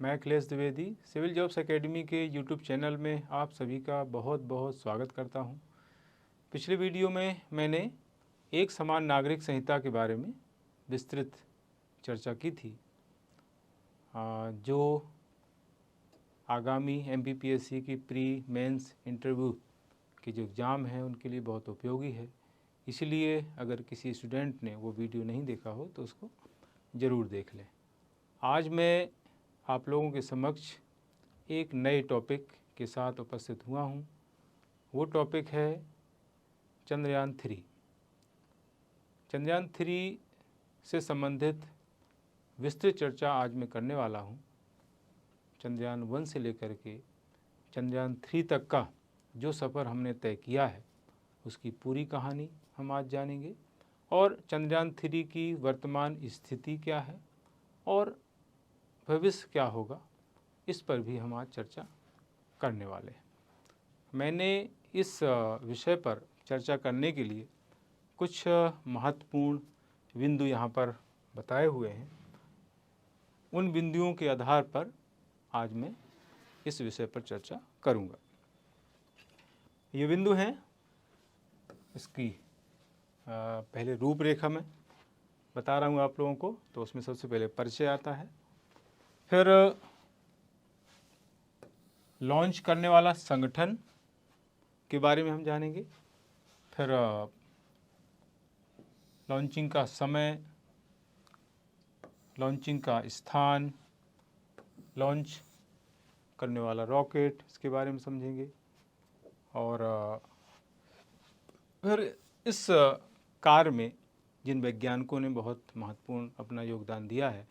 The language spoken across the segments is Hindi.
मैं Akhilesh Dwivedi civil jobs academy के यूट्यूब चैनल में आप सभी का बहुत बहुत स्वागत करता हूं। पिछले वीडियो में मैंने एक समान नागरिक संहिता के बारे में विस्तृत चर्चा की थी, जो आगामी MPPSC की प्री मेंस इंटरव्यू के जो एग्ज़ाम हैं उनके लिए बहुत उपयोगी है। इसलिए अगर किसी स्टूडेंट ने वो वीडियो नहीं देखा हो तो उसको ज़रूर देख लें। आज मैं आप लोगों के समक्ष एक नए टॉपिक के साथ उपस्थित हुआ हूँ। वो टॉपिक है चंद्रयान 3। चंद्रयान 3 से संबंधित विस्तृत चर्चा आज मैं करने वाला हूँ। चंद्रयान 1 से लेकर के चंद्रयान 3 तक का जो सफ़र हमने तय किया है उसकी पूरी कहानी हम आज जानेंगे और चंद्रयान 3 की वर्तमान स्थिति क्या है और भविष्य क्या होगा, इस पर भी हम आज चर्चा करने वाले हैं। मैंने इस विषय पर चर्चा करने के लिए कुछ महत्वपूर्ण बिंदु यहाँ पर बताए हुए हैं। उन बिंदुओं के आधार पर आज मैं इस विषय पर चर्चा करूँगा। ये बिंदु हैं, इसकी पहले रूपरेखा में बता रहा हूँ आप लोगों को। तो उसमें सबसे पहले परिचय आता है, फिर लॉन्च करने वाला संगठन के बारे में हम जानेंगे, फिर लॉन्चिंग का समय, लॉन्चिंग का स्थान, लॉन्च करने वाला रॉकेट, इसके बारे में समझेंगे और फिर इस कार्य में जिन वैज्ञानिकों ने बहुत महत्वपूर्ण अपना योगदान दिया है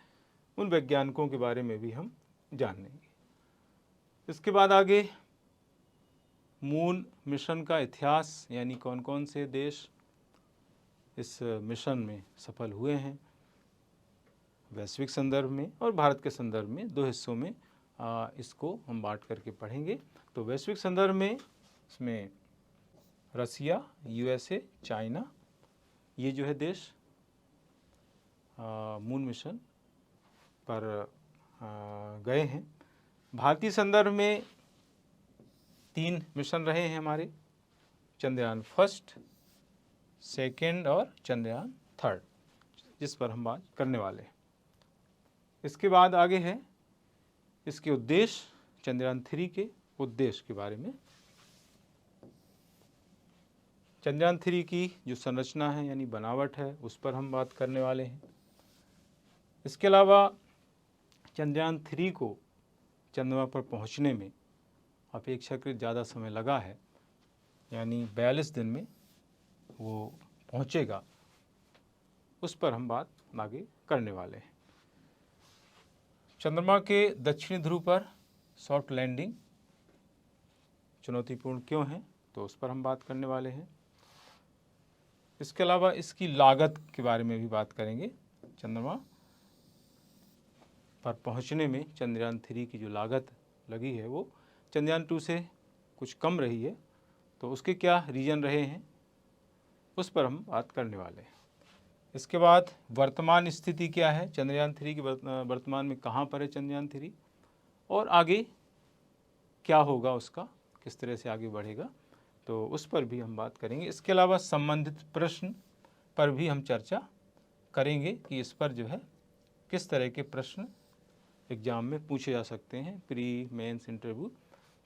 उन वैज्ञानिकों के बारे में भी हम जान लेंगे। इसके बाद आगे मून मिशन का इतिहास, यानी कौन कौन से देश इस मिशन में सफल हुए हैं वैश्विक संदर्भ में और भारत के संदर्भ में। दो हिस्सों में इसको हम बांट करके पढ़ेंगे। तो वैश्विक संदर्भ में इसमें रसिया, USA, चाइना, ये जो है देश मून मिशन पर गए हैं। भारतीय संदर्भ में 3 मिशन रहे हैं हमारे, चंद्रयान 1, 2 और चंद्रयान 3, जिस पर हम बात करने वाले हैं। इसके बाद आगे है इसके उद्देश्य, चंद्रयान 3 के उद्देश्य के बारे में। चंद्रयान 3 की जो संरचना है यानी बनावट है उस पर हम बात करने वाले हैं। इसके अलावा चंद्रयान 3 को चंद्रमा पर पहुंचने में अपेक्षाकृत ज़्यादा समय लगा है, यानी 42 दिन में वो पहुंचेगा, उस पर हम बात आगे करने वाले हैं। चंद्रमा के दक्षिणी ध्रुव पर सॉफ्ट लैंडिंग चुनौतीपूर्ण क्यों है, तो उस पर हम बात करने वाले हैं। इसके अलावा इसकी लागत के बारे में भी बात करेंगे। चंद्रमा पर पहुंचने में चंद्रयान 3 की जो लागत लगी है वो चंद्रयान 2 से कुछ कम रही है, तो उसके क्या रीजन रहे हैं उस पर हम बात करने वाले हैं। इसके बाद वर्तमान स्थिति क्या है चंद्रयान 3 की, वर्तमान में कहाँ पर है चंद्रयान 3 और आगे क्या होगा उसका, किस तरह से आगे बढ़ेगा, तो उस पर भी हम बात करेंगे। इसके अलावा संबंधित प्रश्न पर भी हम चर्चा करेंगे कि इस पर जो है किस तरह के प्रश्न एग्ज़ाम में पूछे जा सकते हैं, प्री मेंस इंटरव्यू।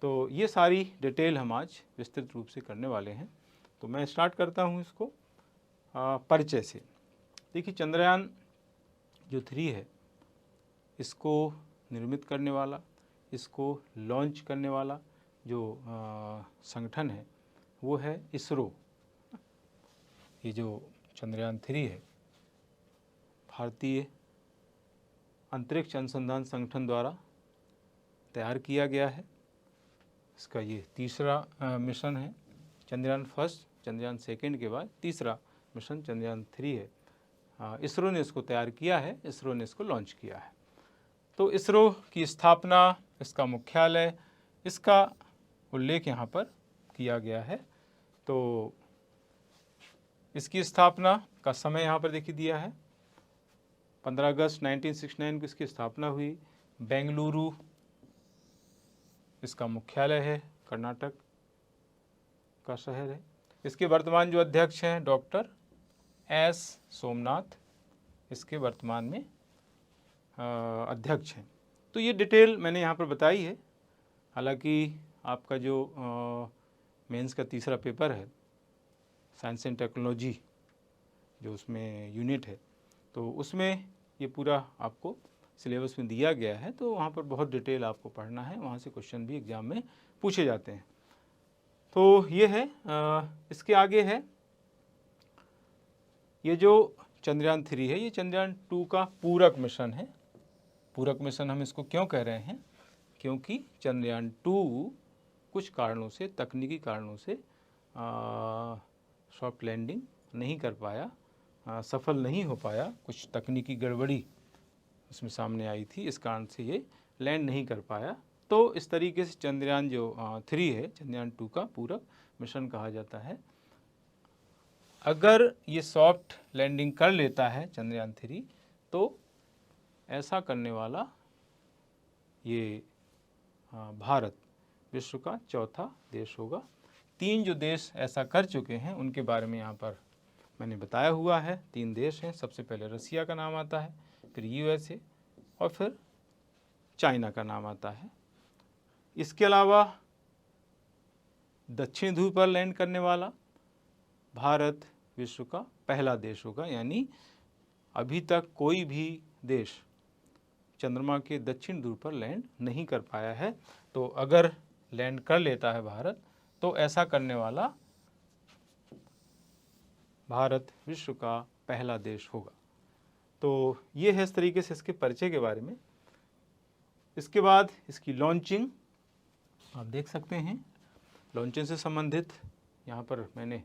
तो ये सारी डिटेल हम आज विस्तृत रूप से करने वाले हैं। तो मैं स्टार्ट करता हूँ इसको परिचय से। देखिए, चंद्रयान जो 3 है इसको निर्मित करने वाला, इसको लॉन्च करने वाला जो संगठन है वो है इसरो। ये जो चंद्रयान 3 है भारतीय अंतरिक्ष अनुसंधान संगठन द्वारा तैयार किया गया है। इसका ये तीसरा मिशन है। चंद्रयान 1, चंद्रयान 2 के बाद तीसरा मिशन चंद्रयान 3 है। इसरो ने इसको तैयार किया है, इसरो ने इसको लॉन्च किया है। तो इसरो की स्थापना, इसका मुख्यालय, इसका उल्लेख यहाँ पर किया गया है। तो इसकी स्थापना का समय यहाँ पर देखिए दिया है, 15 अगस्त 1969 को इसकी स्थापना हुई। बेंगलुरु इसका मुख्यालय है, कर्नाटक का शहर है। इसके वर्तमान जो अध्यक्ष हैं डॉक्टर एस सोमनाथ, इसके वर्तमान में अध्यक्ष हैं। तो ये डिटेल मैंने यहाँ पर बताई है। हालांकि आपका जो मेंस का तीसरा पेपर है साइंस एंड टेक्नोलॉजी, जो उसमें यूनिट है, तो उसमें ये पूरा आपको सिलेबस में दिया गया है। तो वहाँ पर बहुत डिटेल आपको पढ़ना है, वहाँ से क्वेश्चन भी एग्ज़ाम में पूछे जाते हैं। तो ये है। इसके आगे है ये जो चंद्रयान 3 है, ये चंद्रयान 2 का पूरक मिशन है। पूरक मिशन हम इसको क्यों कह रहे हैं? क्योंकि चंद्रयान 2 कुछ कारणों से, तकनीकी कारणों से सॉफ्ट लैंडिंग नहीं कर पाया, सफल नहीं हो पाया। कुछ तकनीकी गड़बड़ी उसमें सामने आई थी, इस कारण से ये लैंड नहीं कर पाया। तो इस तरीके से चंद्रयान जो 3 है, चंद्रयान 2 का पूरक मिशन कहा जाता है। अगर ये सॉफ्ट लैंडिंग कर लेता है चंद्रयान 3, तो ऐसा करने वाला ये भारत विश्व का चौथा देश होगा। 3 जो देश ऐसा कर चुके हैं उनके बारे में यहाँ पर मैंने बताया हुआ है। 3 देश हैं। सबसे पहले रसिया का नाम आता है, फिर यूएसए और फिर चाइना का नाम आता है। इसके अलावा दक्षिण ध्रुव पर लैंड करने वाला भारत विश्व का पहला देश होगा। यानी अभी तक कोई भी देश चंद्रमा के दक्षिण ध्रुव पर लैंड नहीं कर पाया है। तो अगर लैंड कर लेता है भारत, तो ऐसा करने वाला भारत विश्व का पहला देश होगा। तो ये है इस तरीके से इसके परिचय के बारे में। इसके बाद इसकी लॉन्चिंग आप देख सकते हैं। लॉन्चिंग से संबंधित यहाँ पर मैंने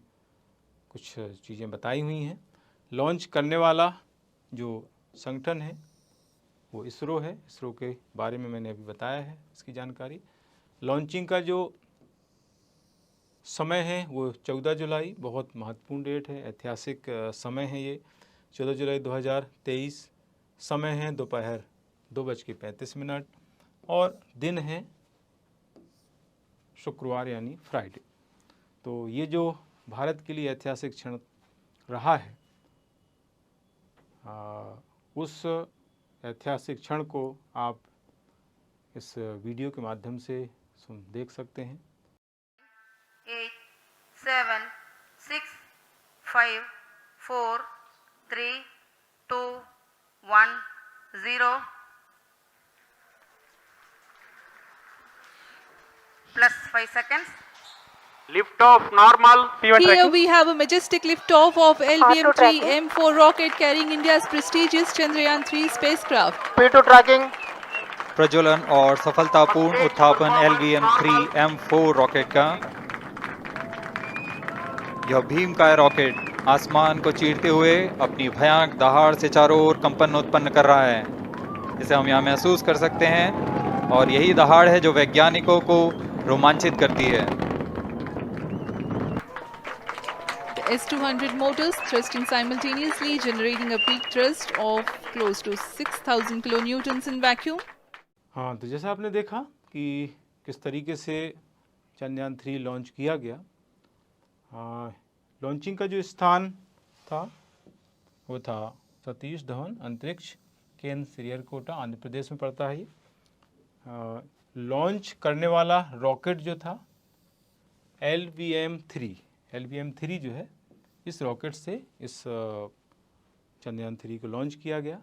कुछ चीज़ें बताई हुई हैं। लॉन्च करने वाला जो संगठन है वो इसरो है। इसरो के बारे में मैंने अभी बताया है इसकी जानकारी। लॉन्चिंग का जो समय है वो 14 जुलाई, बहुत महत्वपूर्ण डेट है, ऐतिहासिक समय है ये। 14 जुलाई 2023, समय है दोपहर 2:35 और दिन है शुक्रवार यानी फ्राइडे। तो ये जो भारत के लिए ऐतिहासिक क्षण रहा है, उस ऐतिहासिक क्षण को आप इस वीडियो के माध्यम से देख सकते हैं। 8, 7, 6, 5, 4, 3, 2, 1, 0 plus 5 seconds. Lift off normal. P1 Here tracking. we have a majestic liftoff of LVM-3 M4 rocket carrying India's prestigious Chandrayaan 3 spacecraft. P2 tracking. प्रज्वलन और सफलतापूर्ण उत्थापन LVM-3 M4 रॉकेट का। यह भीमकाय रॉकेट आसमान को चीरते हुए अपनी भयानक दहाड़ से चारों ओर कंपन उत्पन्न कर रहा है, जिसे हम यहाँ महसूस कर सकते हैं। और यही दहाड़ है जो वैज्ञानिकों को रोमांचित करती है। S200 motors thrusting simultaneously, generating a peak thrust of close to 6,000 kilonewtons in vacuum. हाँ, तो जैसा आपने देखा कि किस तरीके से चंद्रयान 3 लॉन्च किया गया। लॉन्चिंग का जो स्थान था वो था सतीश धवन अंतरिक्ष केंद्र, श्रीहरिकोटा, आंध्र प्रदेश में पड़ता है ये। लॉन्च करने वाला रॉकेट जो था LVM-3 जो है, इस रॉकेट से इस चंद्रयान 3 को लॉन्च किया गया।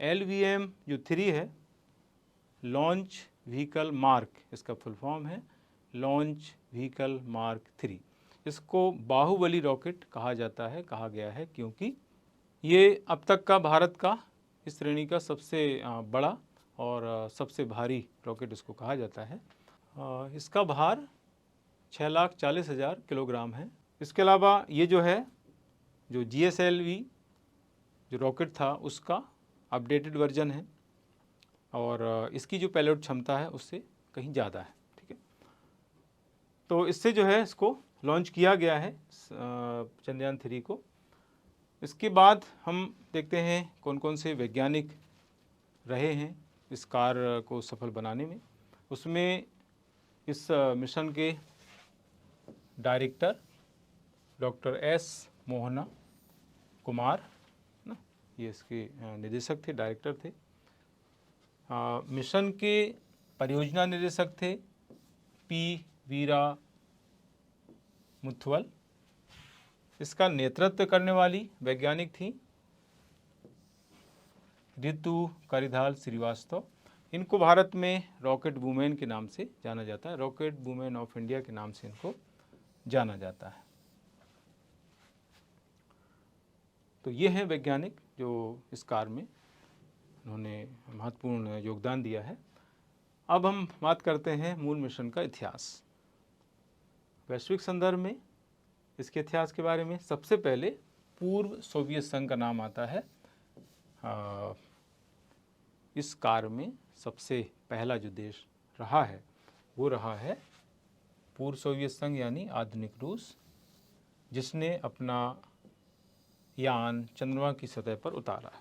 LVM जो 3 है, लॉन्च व्हीकल मार्क, इसका फुल फॉर्म है लॉन्च व्हीकल मार्क 3। इसको बाहुबली रॉकेट कहा जाता है, कहा गया है क्योंकि ये अब तक का भारत का इस श्रेणी का सबसे बड़ा और सबसे भारी रॉकेट इसको कहा जाता है। इसका भार 6,40,000 किलोग्राम है। इसके अलावा ये जो है, जो GSLV जो रॉकेट था उसका अपडेटेड वर्जन है और इसकी जो पेलोड क्षमता है उससे कहीं ज़्यादा है। ठीक है, तो इससे जो है इसको लॉन्च किया गया है चंद्रयान 3 को। इसके बाद हम देखते हैं कौन कौन से वैज्ञानिक रहे हैं इस कार्य को सफल बनाने में। उसमें इस मिशन के director doctor S Mohana Kumar ना, ये इसके निदेशक थे, डायरेक्टर थे। मिशन के परियोजना निदेशक थे पी वीरा मुथवल। इसका नेतृत्व करने वाली वैज्ञानिक थी ऋतु करिधाल श्रीवास्तव। इनको भारत में रॉकेट वुमेन के नाम से जाना जाता है, रॉकेट वुमेन ऑफ इंडिया के नाम से इनको जाना जाता है। तो ये हैं वैज्ञानिक जो इस कार्य में उन्होंने महत्वपूर्ण योगदान दिया है। अब हम बात करते हैं मून मिशन का इतिहास। वैश्विक संदर्भ में इसके इतिहास के बारे में सबसे पहले पूर्व सोवियत संघ का नाम आता है। इस कार्य में सबसे पहला जो देश रहा है वो रहा है पूर्व सोवियत संघ यानी आधुनिक रूस, जिसने अपना यान चंद्रमा की सतह पर उतारा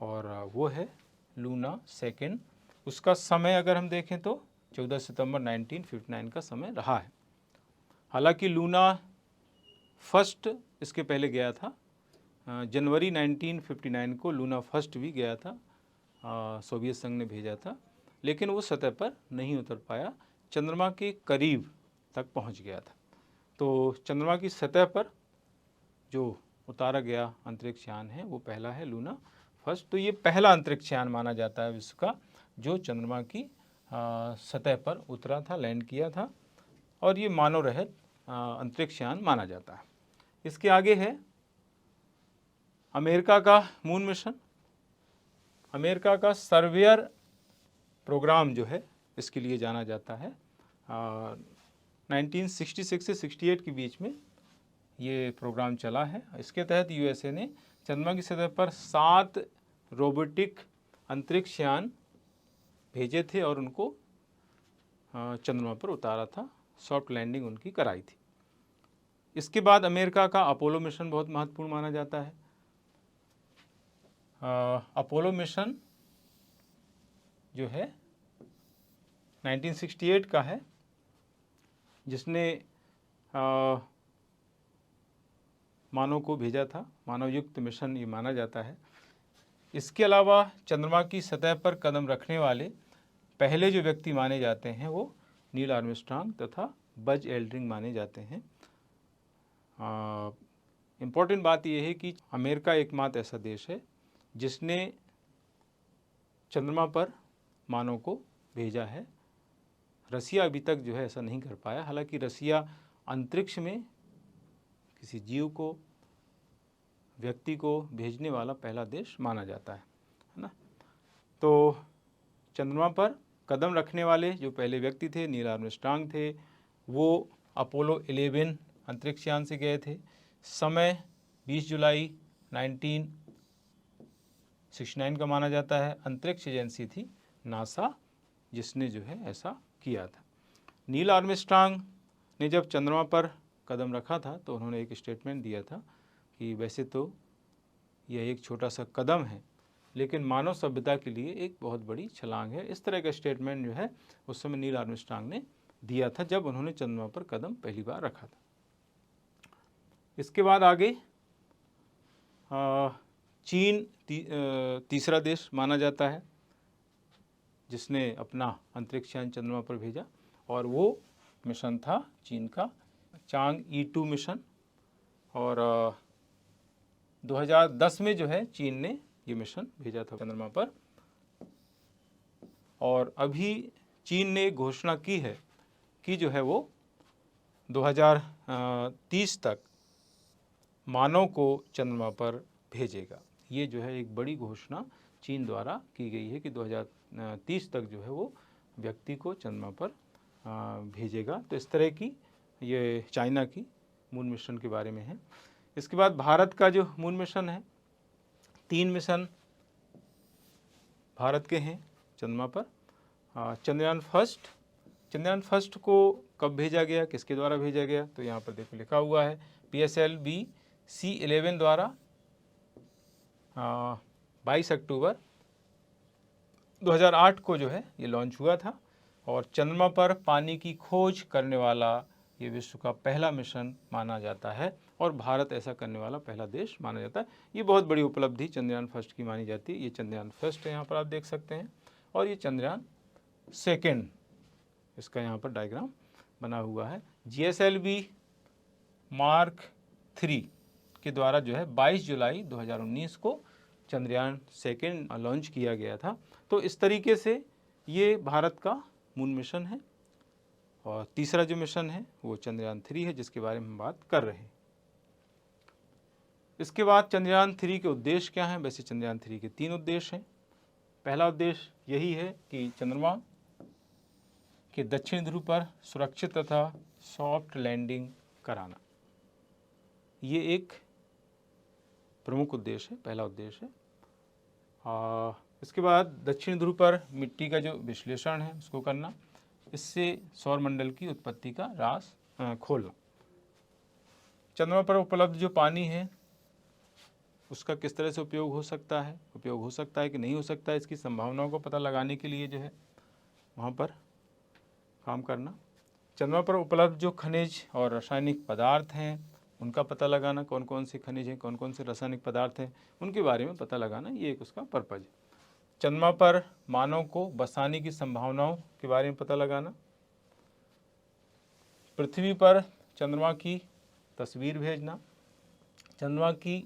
और वो है लूना सेकेंड। उसका समय अगर हम देखें तो 14 सितंबर 1959 का समय रहा है। हालांकि लूना फर्स्ट इसके पहले गया था, जनवरी 1959 को लूना फर्स्ट भी गया था, सोवियत संघ ने भेजा था, लेकिन वो सतह पर नहीं उतर पाया, चंद्रमा के करीब तक पहुंच गया था। तो चंद्रमा की सतह पर जो उतारा गया अंतरिक्ष यान है वो पहला है लूना फर्स्ट। तो ये पहला अंतरिक्ष यान माना जाता है विश्व का जो चंद्रमा की सतह पर उतरा था, लैंड किया था, और ये मानव रहित अंतरिक्ष यान माना जाता है। इसके आगे है अमेरिका का मून मिशन। अमेरिका का सर्वेयर प्रोग्राम जो है इसके लिए जाना जाता है। 1966 से 68 के बीच में ये प्रोग्राम चला है। इसके तहत यूएसए ने चंद्रमा की सतह पर 7 रोबोटिक अंतरिक्ष यान भेजे थे और उनको चंद्रमा पर उतारा था, सॉफ्ट लैंडिंग उनकी कराई थी। इसके बाद अमेरिका का अपोलो मिशन बहुत महत्वपूर्ण माना जाता है। अपोलो मिशन जो है 1968 का है, जिसने मानव को भेजा था, मानव युक्त मिशन ये माना जाता है। इसके अलावा चंद्रमा की सतह पर कदम रखने वाले पहले जो व्यक्ति माने जाते हैं वो नील आर्मस्ट्रांग तथा बज एल्ड्रिन माने जाते हैं। इम्पॉर्टेंट बात यह है कि अमेरिका एकमात्र ऐसा देश है जिसने चंद्रमा पर मानव को भेजा है। रसिया अभी तक जो है ऐसा नहीं कर पाया। हालांकि रसिया अंतरिक्ष में किसी जीव को, व्यक्ति को भेजने वाला पहला देश माना जाता है ना। तो चंद्रमा पर कदम रखने वाले जो पहले व्यक्ति थे नील आर्मस्ट्रांग थे, वो अपोलो 11 अंतरिक्ष यान से गए थे। समय 20 जुलाई 1969 का माना जाता है। अंतरिक्ष एजेंसी थी नासा जिसने जो है ऐसा किया था। नील आर्मस्ट्रांग ने जब चंद्रमा पर कदम रखा था तो उन्होंने एक स्टेटमेंट दिया था कि वैसे तो यह एक छोटा सा कदम है लेकिन मानव सभ्यता के लिए एक बहुत बड़ी छलांग है। इस तरह का स्टेटमेंट जो है उस समय नील आर्मस्ट्रांग ने दिया था जब उन्होंने चंद्रमा पर कदम पहली बार रखा था। इसके बाद आगे चीन तीसरा देश माना जाता है जिसने अपना अंतरिक्ष यान चंद्रमा पर भेजा और वो मिशन था चीन का चांग E2 मिशन। और 2010 में जो है चीन ने ये मिशन भेजा था चंद्रमा पर। और अभी चीन ने घोषणा की है कि जो है वो 2030 तक मानव को चंद्रमा पर भेजेगा। ये जो है एक बड़ी घोषणा चीन द्वारा की गई है कि 2030 तक जो है वो व्यक्ति को चंद्रमा पर भेजेगा। तो इस तरह की ये चाइना की मून मिशन के बारे में है। इसके बाद भारत का जो मून मिशन है, 3 मिशन भारत के हैं चंद्रमा पर। चंद्रयान फर्स्ट को कब भेजा गया, किसके द्वारा भेजा गया, तो यहाँ पर देखो लिखा हुआ है PSLV C11 द्वारा 22 अक्टूबर 2008 को जो है ये लॉन्च हुआ था और चंद्रमा पर पानी की खोज करने वाला ये विश्व का पहला मिशन माना जाता है और भारत ऐसा करने वाला पहला देश माना जाता है। ये बहुत बड़ी उपलब्धि चंद्रयान फर्स्ट की मानी जाती है। ये चंद्रयान फर्स्ट है, यहाँ पर आप देख सकते हैं, और ये चंद्रयान सेकेंड, इसका यहाँ पर डायग्राम बना हुआ है। GSLV मार्क 3 के द्वारा जो है 22 जुलाई 2019 को चंद्रयान सेकेंड लॉन्च किया गया था। तो इस तरीके से ये भारत का मून मिशन है। और तीसरा जो मिशन है वो चंद्रयान 3 है, जिसके बारे में हम बात कर रहे हैं। इसके बाद चंद्रयान 3 के उद्देश्य क्या हैं? वैसे चंद्रयान 3 के 3 उद्देश्य हैं। पहला उद्देश्य यही है कि चंद्रमा के दक्षिण ध्रुव पर सुरक्षित तथा सॉफ्ट लैंडिंग कराना, ये एक प्रमुख उद्देश्य है, पहला उद्देश्य है। इसके बाद दक्षिण ध्रुव पर मिट्टी का जो विश्लेषण है उसको करना, इससे सौरमंडल की उत्पत्ति का राज खोलना। चंद्रमा पर उपलब्ध जो पानी है उसका किस तरह से उपयोग हो सकता है कि नहीं हो सकता है, इसकी संभावनाओं को पता लगाने के लिए जो है वहाँ पर काम करना। चंद्रमा पर उपलब्ध जो खनिज और रासायनिक पदार्थ हैं उनका पता लगाना, कौन कौन से खनिज हैं, कौन कौन से रासायनिक पदार्थ हैं, उनके बारे में पता लगाना, ये एक उसका पर्पज है। चंद्रमा पर मानव को बसाने की संभावनाओं के बारे में पता लगाना। पृथ्वी पर चंद्रमा की तस्वीर भेजना, चंद्रमा की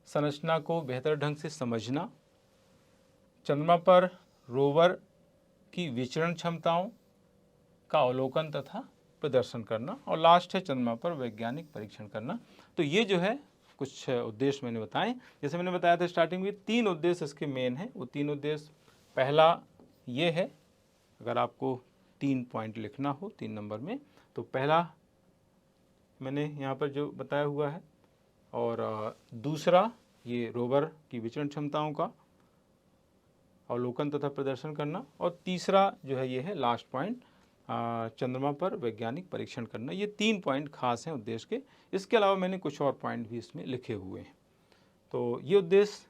संरचना को बेहतर ढंग से समझना, चंद्रमा पर रोवर की विचरण क्षमताओं का अवलोकन तथा प्रदर्शन करना, और लास्ट है चंद्रमा पर वैज्ञानिक परीक्षण करना। तो ये जो है कुछ उद्देश्य मैंने बताए। जैसे मैंने बताया था स्टार्टिंग में, 3 उद्देश्य इसके मेन हैं। वो 3 उद्देश्य, पहला ये है, अगर आपको 3 पॉइंट लिखना हो 3 नंबर में, तो पहला मैंने यहाँ पर जो बताया हुआ है, और दूसरा ये रोवर की विचरण क्षमताओं का अवलोकन तथा प्रदर्शन करना, और तीसरा जो है ये है लास्ट पॉइंट, चंद्रमा पर वैज्ञानिक परीक्षण करना। ये 3 पॉइंट खास हैं उद्देश्य के। इसके अलावा मैंने कुछ और पॉइंट भी इसमें लिखे हुए हैं। तो ये उद्देश्य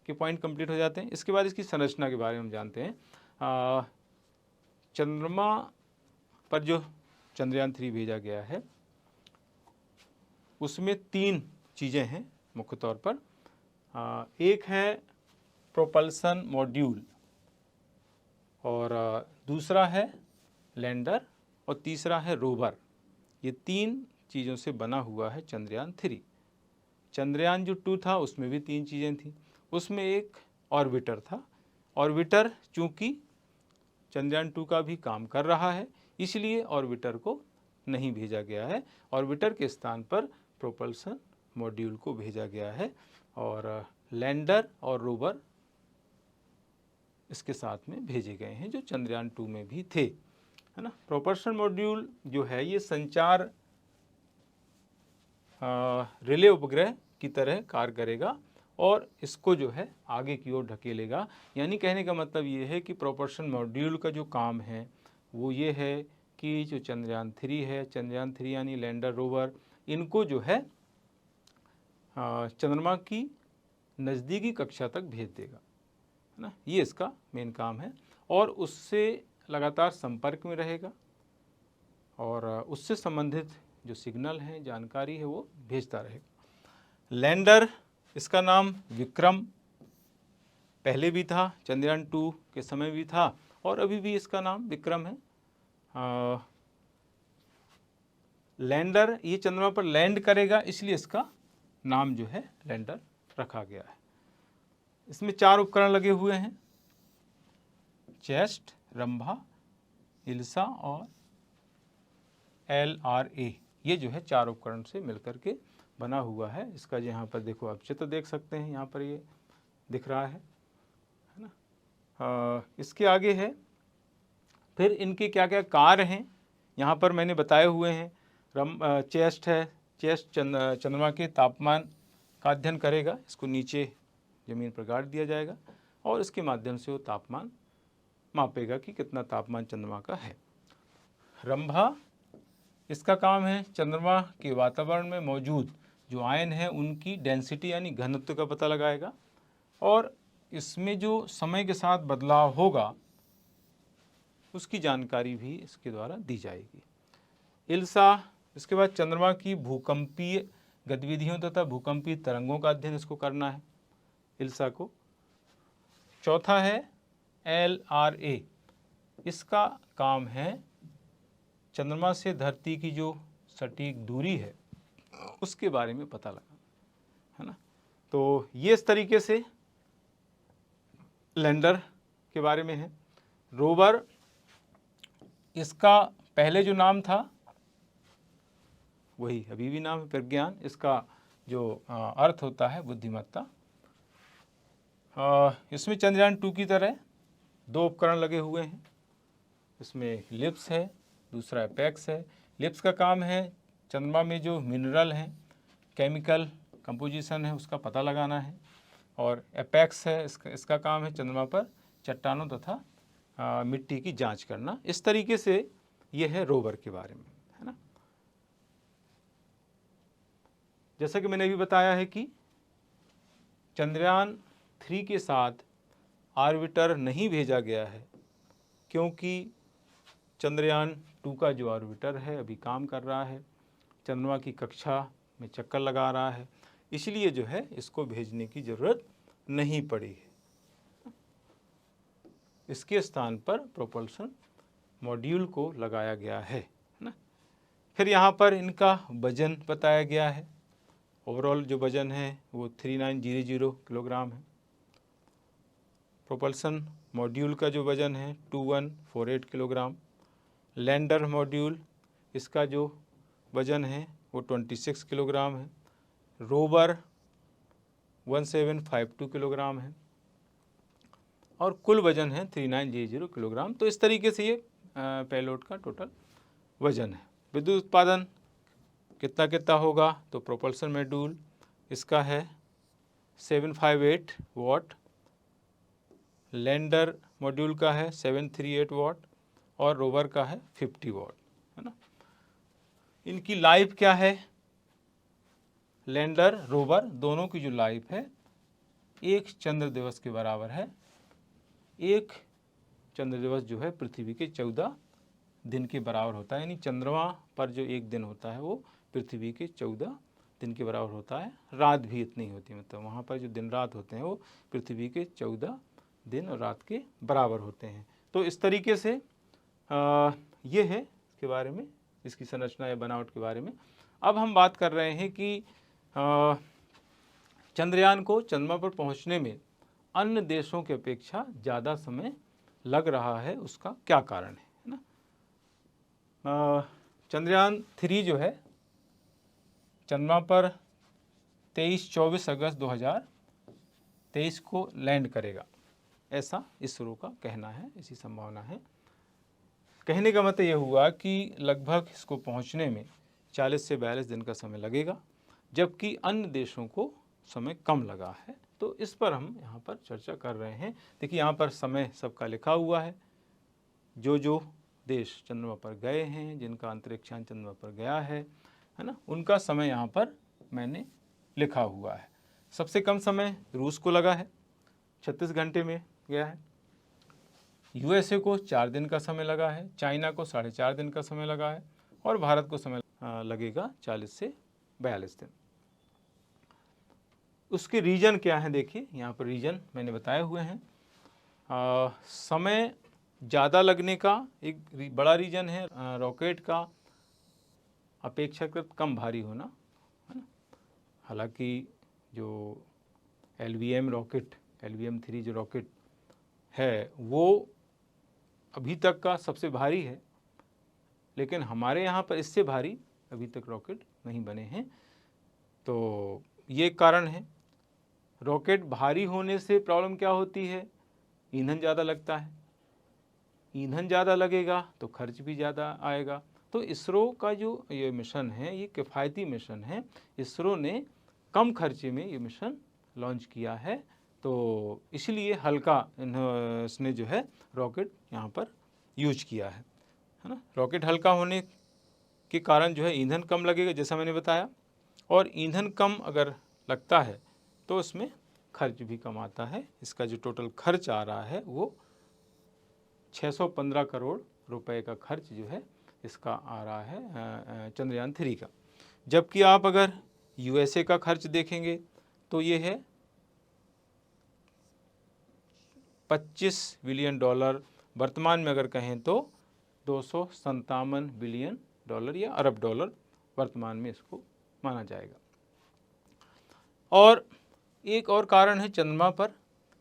के पॉइंट कंप्लीट हो जाते हैं। इसके बाद इसकी संरचना के बारे में हम जानते हैं। चंद्रमा पर जो चंद्रयान 3 भेजा गया है उसमें 3 चीज़ें हैं मुख्य तौर पर। एक है प्रोपल्सन मॉड्यूल, और दूसरा है लैंडर, और तीसरा है रोवर। ये 3 चीज़ों से बना हुआ है चंद्रयान 3। चंद्रयान जो 2 था उसमें भी 3 चीज़ें थी। उसमें एक ऑर्बिटर था। ऑर्बिटर चूँकि चंद्रयान 2 का भी काम कर रहा है, इसलिए ऑर्बिटर को नहीं भेजा गया है। ऑर्बिटर के स्थान पर प्रोपल्सन मॉड्यूल को भेजा गया है, और लैंडर और रोवर इसके साथ में भेजे गए हैं जो चंद्रयान 2 में भी थे, है ना। प्रोपल्सन मॉड्यूल जो है ये संचार रिले उपग्रह की तरह कार्य करेगा और इसको जो है आगे की ओर ढकेलेगा। यानी कहने का मतलब ये है कि प्रोपल्सन मॉड्यूल का जो काम है वो ये है कि जो चंद्रयान 3 है, चंद्रयान 3 यानी लैंडर रोवर, इनको जो है चंद्रमा की नज़दीकी कक्षा तक भेज देगा, है ना। ये इसका मेन काम है, और उससे लगातार संपर्क में रहेगा और उससे संबंधित जो सिग्नल है, जानकारी है, वो भेजता रहेगा। लैंडर, इसका नाम विक्रम पहले भी था, चंद्रयान 2 के समय भी था, और अभी भी इसका नाम विक्रम है। लैंडर ये चंद्रमा पर लैंड करेगा, इसलिए इसका नाम जो है लैंडर रखा गया है। इसमें 4 उपकरण लगे हुए हैं, चेस्ट, रंभा, इल्सा और LRA। ये जो है 4 उपकरण से मिलकर के बना हुआ है। इसका यहाँ पर देखो, आप चित्र देख सकते हैं, यहाँ पर ये दिख रहा है ना। इसके आगे है फिर इनके क्या क्या कार्य हैं, यहाँ पर मैंने बताए हुए हैं। चेस्ट है, चेस्ट चंद्रमा के तापमान का अध्ययन करेगा, इसको नीचे ज़मीन पर गाड़ दिया जाएगा और इसके माध्यम से वो तापमान मापेगा कि कितना तापमान चंद्रमा का है। रंभा, इसका काम है चंद्रमा के वातावरण में मौजूद जो आयन है उनकी डेंसिटी यानी घनत्व का पता लगाएगा। और इसमें जो समय के साथ बदलाव होगा उसकी जानकारी भी इसके द्वारा दी जाएगी। इल्सा, इसके बाद चंद्रमा की भूकंपीय गतिविधियों तथा भूकंपीय तरंगों का अध्ययन इसको करना है, इल्सा को। चौथा है LRA, इसका काम है चंद्रमा से धरती की जो सटीक दूरी है उसके बारे में पता लगाना, है ना। तो ये इस तरीके से लैंडर के बारे में है। रोवर, इसका पहले जो नाम था वही अभी भी नाम है प्रज्ञान, इसका जो अर्थ होता है बुद्धिमत्ता। इसमें चंद्रयान 2 की तरह 2 उपकरण लगे हुए हैं। इसमें लिप्स है, दूसरा एपेक्स है। लिप्स का काम है चंद्रमा में जो मिनरल हैं, केमिकल कंपोजिशन है, उसका पता लगाना है। और एपेक्स है, इसका काम है चंद्रमा पर चट्टानों तथा मिट्टी की जांच करना। इस तरीके से ये है रोवर के बारे में, है ना। जैसा कि मैंने अभी बताया है कि चंद्रयान 3 के साथ ऑर्बिटर नहीं भेजा गया है क्योंकि चंद्रयान 2 का जो ऑर्बिटर है अभी काम कर रहा है, चंद्रमा की कक्षा में चक्कर लगा रहा है, इसलिए जो है इसको भेजने की ज़रूरत नहीं पड़ी है। इसके स्थान पर प्रोपल्शन मॉड्यूल को लगाया गया है ना। फिर यहाँ पर इनका वजन बताया गया है। ओवरऑल जो वजन है वो 3900 किलोग्राम है। प्रोपल्सन मॉड्यूल का जो वजन है 2148 किलोग्राम। लैंडर मॉड्यूल, इसका जो वजन है वो 26 किलोग्राम है। रोवर 1752 किलोग्राम है और कुल वजन है 3900 किलोग्राम। तो इस तरीके से ये पेलोड का टोटल वजन है। विद्युत उत्पादन कितना कितना होगा, तो प्रोपल्सन मॉड्यूल इसका है 758 वाट, लैंडर मॉड्यूल का है 738 वाट और रोवर का है 50 वाट, है ना। इनकी लाइफ क्या है, लैंडर रोवर दोनों की जो लाइफ है एक चंद्र दिवस के बराबर है। एक चंद्र दिवस जो है पृथ्वी के 14 दिन के बराबर होता है, यानी चंद्रमा पर जो एक दिन होता है वो पृथ्वी के 14 दिन के बराबर होता है। रात भी इतनी होती है, मतलब वहाँ पर जो दिन रात होते हैं वो पृथ्वी के 14 दिन और रात के बराबर होते हैं। तो इस तरीके से ये है इसके बारे में, इसकी संरचना या बनावट के बारे में। अब हम बात कर रहे हैं कि चंद्रयान को चंद्रमा पर पहुंचने में अन्य देशों की अपेक्षा ज़्यादा समय लग रहा है, उसका क्या कारण है ना। चंद्रयान 3 जो है चंद्रमा पर 23-24 अगस्त 2023 को लैंड करेगा, ऐसा इसरो का कहना है, ऐसी संभावना है। कहने का मतलब ये हुआ कि लगभग इसको पहुंचने में 40 से 42 दिन का समय लगेगा, जबकि अन्य देशों को समय कम लगा है। तो इस पर हम यहाँ पर चर्चा कर रहे हैं। देखिए यहाँ पर समय सबका लिखा हुआ है, जो जो देश चंद्रमा पर गए हैं, जिनका अंतरिक्षयान चंद्रमा पर गया है ना, उनका समय यहाँ पर मैंने लिखा हुआ है। सबसे कम समय रूस को लगा है, 36 घंटे में गया है। USA को 4 दिन का समय लगा है, चाइना को 4.5 दिन का समय लगा है और भारत को समय लगेगा 40 से 42 दिन। उसके रीजन क्या है, देखिए यहाँ पर रीजन मैंने बताए हुए हैं। समय ज़्यादा लगने का एक बड़ा रीजन है रॉकेट का अपेक्षाकृत कम भारी होना, है ना। हालांकि जो LVM रॉकेट, LVM-3 जो रॉकेट है वो अभी तक का सबसे भारी है, लेकिन हमारे यहाँ पर इससे भारी अभी तक रॉकेट नहीं बने हैं। तो ये कारण है। रॉकेट भारी होने से प्रॉब्लम क्या होती है, ईंधन ज़्यादा लगता है। ईंधन ज़्यादा लगेगा तो खर्च भी ज़्यादा आएगा। तो इसरो का जो ये मिशन है ये किफ़ायती मिशन है। इसरो ने कम खर्चे में ये मिशन लॉन्च किया है, तो इसलिए हल्का इसने जो है रॉकेट यहाँ पर यूज किया है ना। रॉकेट हल्का होने के कारण जो है ईंधन कम लगेगा, जैसा मैंने बताया। और ईंधन कम अगर लगता है तो इसमें खर्च भी कम आता है। इसका जो टोटल खर्च आ रहा है वो 615 करोड़ रुपए का खर्च जो है इसका आ रहा है चंद्रयान 3 का। जबकि आप अगर यूएसए का खर्च देखेंगे तो ये है $25 बिलियन, वर्तमान में अगर कहें तो 257 बिलियन डॉलर या अरब डॉलर वर्तमान में इसको माना जाएगा। और एक और कारण है, चंद्रमा पर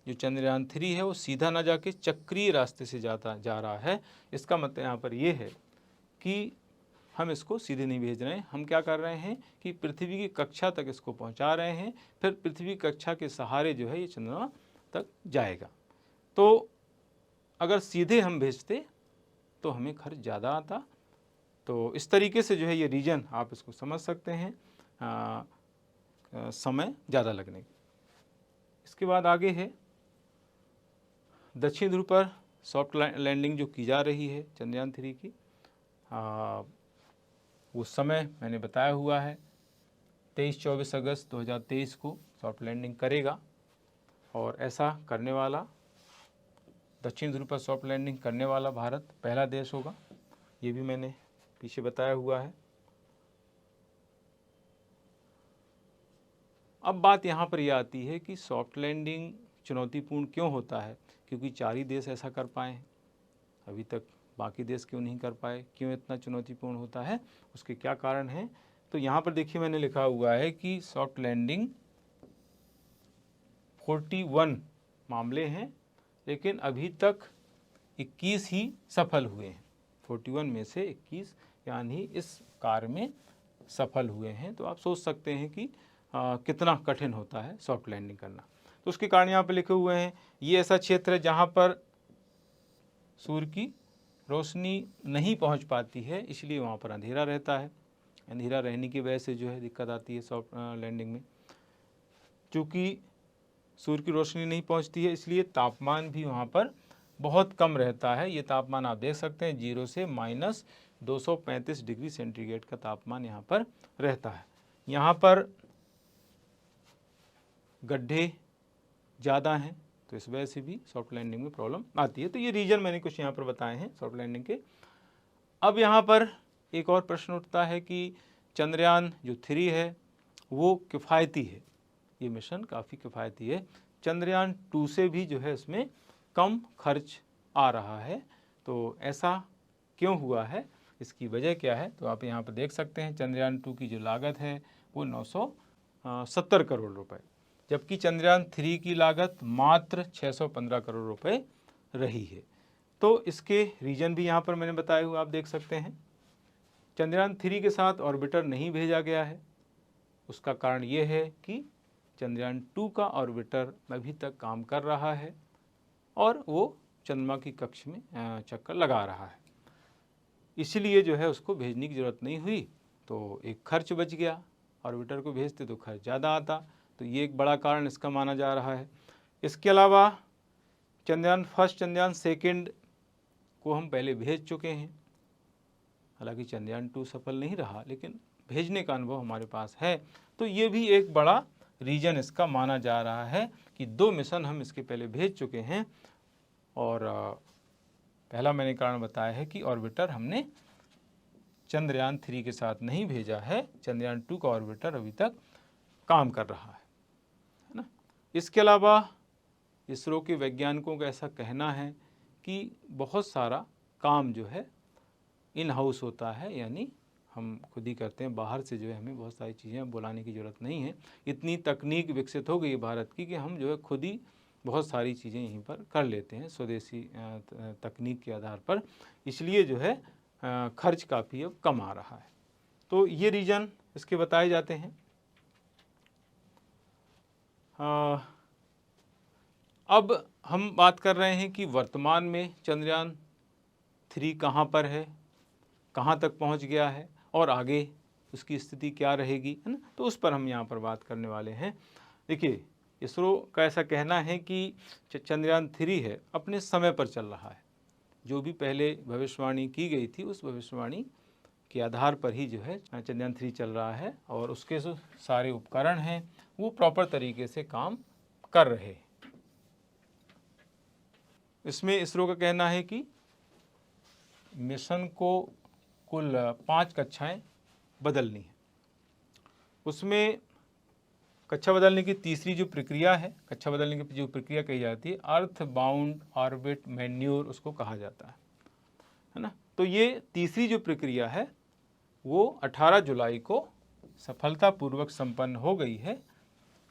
जो चंद्रयान 3 है वो सीधा ना जाके चक्रीय रास्ते से जा रहा है। इसका मतलब यहाँ पर ये है कि हम इसको सीधे नहीं भेज रहे हैं, हम क्या कर रहे हैं कि पृथ्वी की कक्षा तक इसको पहुँचा रहे हैं, फिर पृथ्वी कक्षा के सहारे जो है ये चंद्रमा तक जाएगा। तो अगर सीधे हम भेजते तो हमें खर्च ज़्यादा आता। तो इस तरीके से जो है ये रीजन आप इसको समझ सकते हैं, समय ज़्यादा लगने की। इसके बाद आगे है दक्षिण ध्रुव पर सॉफ्ट लैंडिंग जो की जा रही है चंद्रयान 3 की, वो समय मैंने बताया हुआ है 23-24 अगस्त 2023 को सॉफ्ट लैंडिंग करेगा। और ऐसा करने वाला, दक्षिण ध्रुव पर सॉफ्ट लैंडिंग करने वाला भारत पहला देश होगा, ये भी मैंने पीछे बताया हुआ है। अब बात यहाँ पर यह आती है कि सॉफ्ट लैंडिंग चुनौतीपूर्ण क्यों होता है, क्योंकि 4 ही देश ऐसा कर पाए हैं, अभी तक बाकी देश क्यों नहीं कर पाए, क्यों इतना चुनौतीपूर्ण होता है, उसके क्या कारण हैं। तो यहाँ पर देखिए मैंने लिखा हुआ है कि सॉफ्ट लैंडिंग 41 मामले हैं, लेकिन अभी तक 21 ही सफल हुए हैं। 41 में से 21 यानी इस कार्य में सफल हुए हैं। तो आप सोच सकते हैं कि कितना कठिन होता है सॉफ्ट लैंडिंग करना। तो उसके कारण यहाँ पर लिखे हुए हैं, ये ऐसा क्षेत्र है जहाँ पर सूर्य की रोशनी नहीं पहुँच पाती है, इसलिए वहाँ पर अंधेरा रहता है। अंधेरा रहने की वजह से जो है दिक्कत आती है सॉफ्ट लैंडिंग में। चूँकि सूर्य की रोशनी नहीं पहुँचती है, इसलिए तापमान भी वहाँ पर बहुत कम रहता है। ये तापमान आप देख सकते हैं 0 से -235 डिग्री सेंटीग्रेड का तापमान यहाँ पर रहता है। यहाँ पर गड्ढे ज़्यादा हैं, तो इस वजह से भी सॉफ्ट लैंडिंग में प्रॉब्लम आती है। तो ये रीजन मैंने कुछ यहाँ पर बताए हैं सॉफ्ट लैंडिंग के। अब यहाँ पर एक और प्रश्न उठता है कि चंद्रयान जो 3 है वो किफ़ायती है, ये मिशन काफ़ी किफ़ायती है। चंद्रयान 2 से भी जो है इसमें कम खर्च आ रहा है। तो ऐसा क्यों हुआ है, इसकी वजह क्या है, तो आप यहाँ पर देख सकते हैं चंद्रयान 2 की जो लागत है वो 970 करोड़ रुपए, जबकि चंद्रयान 3 की लागत मात्र 615 करोड़ रुपए रही है। तो इसके रीजन भी यहाँ पर मैंने बताए हुए आप देख सकते हैं। चंद्रयान 3 के साथ ऑर्बिटर नहीं भेजा गया है, उसका कारण ये है कि चंद्रयान 2 का ऑर्बिटर अभी तक काम कर रहा है और वो चंद्रमा की कक्ष में चक्कर लगा रहा है, इसलिए जो है उसको भेजने की ज़रूरत नहीं हुई। तो एक खर्च बच गया, ऑर्बिटर को भेजते तो खर्च ज़्यादा आता। तो ये एक बड़ा कारण इसका माना जा रहा है। इसके अलावा चंद्रयान 1, चंद्रयान 2 को हम पहले भेज चुके हैं, हालांकि चंद्रयान 2 सफल नहीं रहा, लेकिन भेजने का अनुभव हमारे पास है। तो ये भी एक बड़ा रीजन इसका माना जा रहा है कि 2 मिशन हम इसके पहले भेज चुके हैं। और पहला मैंने कारण बताया है कि ऑर्बिटर हमने चंद्रयान 3 के साथ नहीं भेजा है, चंद्रयान 2 का ऑर्बिटर अभी तक काम कर रहा है ना। इसके अलावा इसरो के वैज्ञानिकों का ऐसा कहना है कि बहुत सारा काम जो है इन हाउस होता है, यानी हम खुद ही करते हैं, बाहर से जो है हमें बहुत सारी चीज़ें बुलाने की ज़रूरत नहीं है। इतनी तकनीक विकसित हो गई है भारत की कि हम जो है खुद ही बहुत सारी चीज़ें यहीं पर कर लेते हैं स्वदेशी तकनीक के आधार पर, इसलिए जो है खर्च काफ़ी अब कम आ रहा है। तो ये रीज़न इसके बताए जाते हैं। अब हम बात कर रहे हैं कि वर्तमान में चंद्रयान 3 कहाँ पर है, कहाँ तक पहुँच गया है और आगे उसकी स्थिति क्या रहेगी, है ना। तो उस पर हम यहाँ पर बात करने वाले हैं। देखिए, इसरो का ऐसा कहना है कि चंद्रयान 3 है अपने समय पर चल रहा है। जो भी पहले भविष्यवाणी की गई थी उस भविष्यवाणी के आधार पर ही जो है चंद्रयान 3 चल रहा है और उसके जो सारे उपकरण हैं वो प्रॉपर तरीके से काम कर रहे। इसमें इसरो का कहना है कि मिशन को कुल 5 कक्षाएं बदलनी है। उसमें कक्षा बदलने की तीसरी जो प्रक्रिया है, कक्षा बदलने की जो प्रक्रिया कही जाती है, अर्थ बाउंड ऑर्बिट मैन्योर उसको कहा जाता है ना। तो ये तीसरी जो प्रक्रिया है वो 18 जुलाई को सफलतापूर्वक संपन्न हो गई है।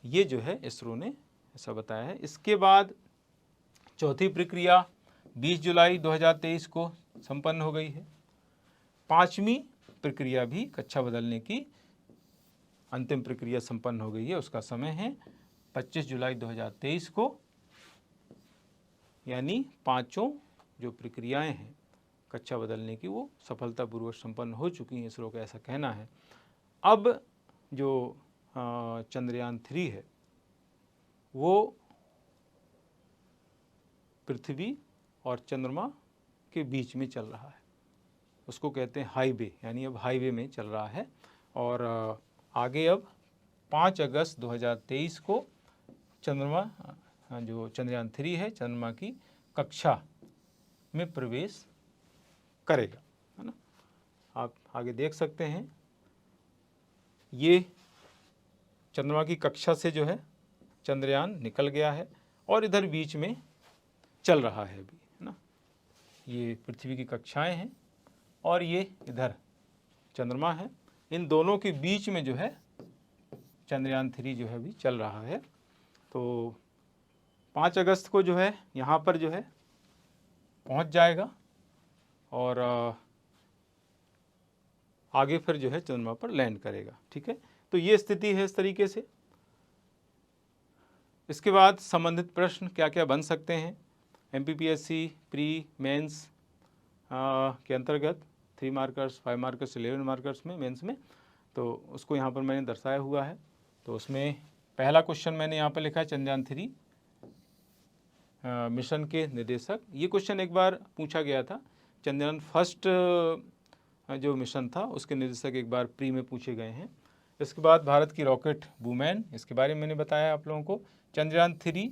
ये जो है इसरो ने ऐसा बताया है। इसके बाद चौथी प्रक्रिया 20 जुलाई 2023 को संपन्न हो गई है। पांचवी प्रक्रिया भी कक्षा बदलने की अंतिम प्रक्रिया संपन्न हो गई है। उसका समय है 25 जुलाई 2023 को। यानी पांचों जो प्रक्रियाएं हैं कक्षा बदलने की वो सफलतापूर्वक संपन्न हो चुकी हैं, इसरो का ऐसा कहना है। अब जो चंद्रयान 3 है वो पृथ्वी और चंद्रमा के बीच में चल रहा है। उसको कहते हैं हाईवे, यानी अब हाईवे में चल रहा है। और आगे अब 5 अगस्त 2023 को चंद्रमा जो चंद्रयान 3 है चंद्रमा की कक्षा में प्रवेश करेगा, है ना। आप आगे देख सकते हैं ये चंद्रमा की कक्षा से जो है चंद्रयान निकल गया है और इधर बीच में चल रहा है अभी, है ना। ये पृथ्वी की कक्षाएं हैं और ये इधर चंद्रमा है। इन दोनों के बीच में जो है चंद्रयान 3 जो है अभी चल रहा है। तो 5 अगस्त को जो है यहाँ पर जो है पहुँच जाएगा और आगे फिर जो है चंद्रमा पर लैंड करेगा, ठीक है। तो ये स्थिति है इस तरीके से। इसके बाद संबंधित प्रश्न क्या क्या बन सकते हैं एमपीपीएससी प्री मेंस के अंतर्गत 3 मार्कर्स 5 मार्कर्स 11 मार्कर्स में मेंस में, तो उसको यहाँ पर मैंने दर्शाया हुआ है। तो उसमें पहला क्वेश्चन मैंने यहाँ पर लिखा है चंद्रयान 3 मिशन के निर्देशक। ये क्वेश्चन एक बार पूछा गया था। चंद्रयान फर्स्ट जो मिशन था उसके निर्देशक एक बार प्री में पूछे गए हैं। इसके बाद भारत की रॉकेट वुमेन, इसके बारे में मैंने बताया आप लोगों को। चंद्रयान 3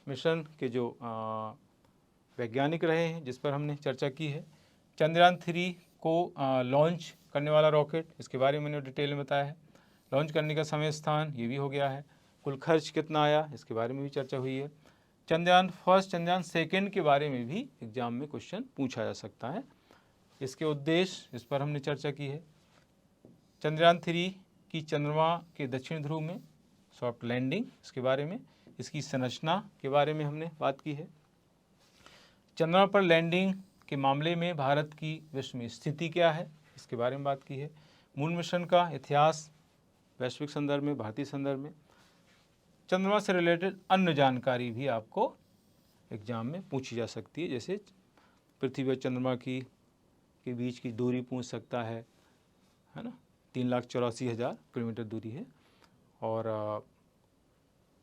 मिशन के जो वैज्ञानिक रहे हैं जिस पर हमने चर्चा की है। चंद्रयान 3 को लॉन्च करने वाला रॉकेट, इसके बारे में मैंने डिटेल में बताया है। लॉन्च करने का समय स्थान ये भी हो गया है। कुल खर्च कितना आया इसके बारे में भी चर्चा हुई है। चंद्रयान फर्स्ट चंद्रयान सेकेंड के बारे में भी एग्जाम में क्वेश्चन पूछा जा सकता है। इसके उद्देश्य इस पर हमने चर्चा की है। चंद्रयान 3 की चंद्रमा के दक्षिण ध्रुव में सॉफ्ट लैंडिंग, इसके बारे में, इसकी संरचना के बारे में हमने बात की है। चंद्रमा पर लैंडिंग के मामले में भारत की विश्व में स्थिति क्या है इसके बारे में बात की है। मून मिशन का इतिहास वैश्विक संदर्भ में, भारतीय संदर्भ में। चंद्रमा से रिलेटेड अन्य जानकारी भी आपको एग्जाम में पूछी जा सकती है, जैसे पृथ्वी और चंद्रमा के बीच की दूरी पूछ सकता है ना। 3,84,000 किलोमीटर दूरी है और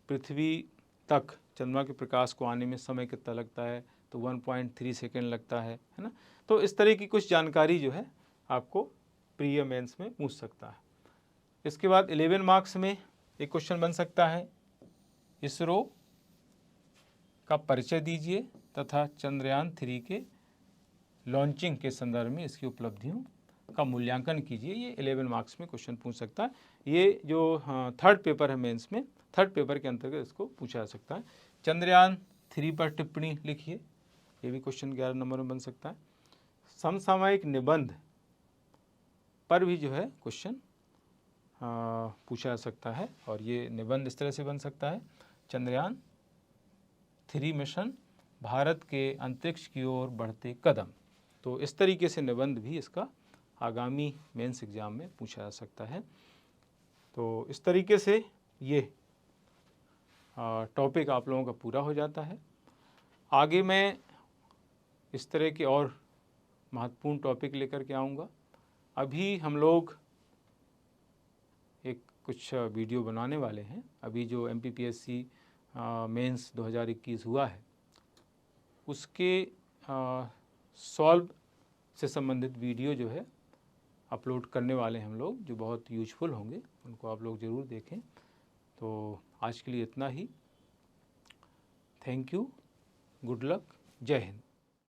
पृथ्वी तक चंद्रमा के प्रकाश को आने में समय कितना लगता है, तो 1.3 सेकेंड लगता है ना। तो इस तरह की कुछ जानकारी जो है आपको प्री या मेंस में पूछ सकता है। इसके बाद 11 मार्क्स में एक क्वेश्चन बन सकता है, इसरो का परिचय दीजिए तथा चंद्रयान 3 के लॉन्चिंग के संदर्भ में इसकी उपलब्धियों का मूल्यांकन कीजिए। ये 11 मार्क्स में क्वेश्चन पूछ सकता है। ये जो थर्ड पेपर है मेंस में, थर्ड पेपर के अंतर्गत इसको पूछा जा सकता है। चंद्रयान 3 पर टिप्पणी लिखिए, ये भी क्वेश्चन 11 नंबर में बन सकता है। समसामयिक निबंध पर भी जो है क्वेश्चन पूछा जा सकता है और ये निबंध इस तरह से बन सकता है, चंद्रयान 3 मिशन भारत के अंतरिक्ष की ओर बढ़ते कदम। तो इस तरीके से निबंध भी इसका आगामी मेंस एग्जाम में पूछा जा सकता है। तो इस तरीके से ये टॉपिक आप लोगों का पूरा हो जाता है। आगे मैं इस तरह के और महत्वपूर्ण टॉपिक लेकर के आऊँगा। अभी हम लोग एक कुछ वीडियो बनाने वाले हैं। अभी जो एमपीपीएससी मेंस 2021 हुआ है उसके सॉल्व से संबंधित वीडियो जो है अपलोड करने वाले हैं हम लोग, जो बहुत यूजफुल होंगे, उनको आप लोग ज़रूर देखें। तो आज के लिए इतना ही। थैंक यू, गुड लक, जय हिंद।